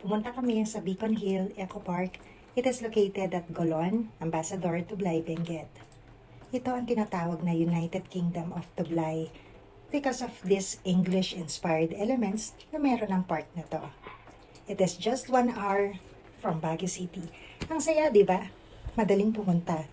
Pumunta kami sa Beacon Hill Eco Park. It is located at Golon, Ambassador Tublay, Benguet. Ito ang tinatawag na United Kingdom of Tublay because of these English-inspired elements na meron ang park na to. It is just 1 hour from Baguio City. Ang saya, di ba? Madaling pumunta.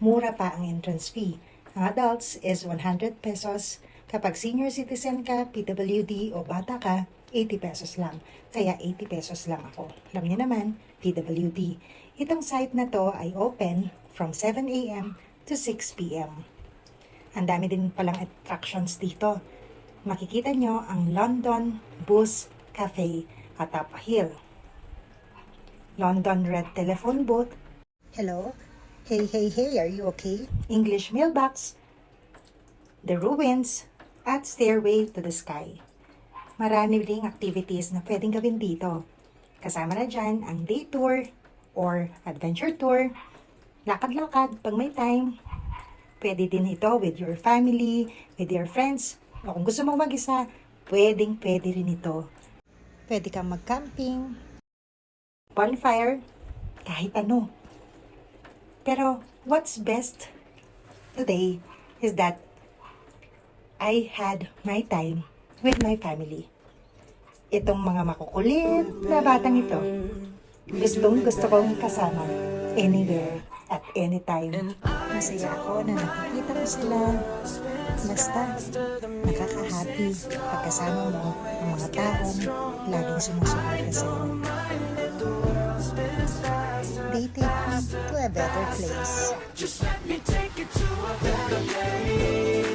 Mura pa ang entrance fee. Ang adults is 100 pesos. Kapag senior citizen ka, PWD o bata ka, 80 pesos lang. Kaya 80 pesos lang ako. Alam niyo naman, PWD. Itong site na to ay open from 7 a.m. to 6 p.m. Ang dami din palang attractions dito. Makikita nyo ang London Bus Cafe at Tapa Hill. London Red Telephone Booth. Hello? Hey, hey, hey, are you okay? English Mailbox. The Ruins at Stairway to the Sky. Marami ding activities na pwedeng gawin dito. Kasama na dyan ang day tour or adventure tour, lakad-lakad pag may time. Pwede din ito with your family, with your friends. O kung gusto mo mag-isa, pwede rin ito. Pwede kang mag-camping, bonfire, kahit ano. Pero what's best today is that I had my time with my family. Itong mga makukulit na batang ito, gusto kong kasama anywhere at anytime. Masaya ako na nakikita ko sila. Basta, nakaka-happy pagkasama mo ang mga taong laging sumusuporta sa iyo. They take me to a better place. Just let me take you to a better place.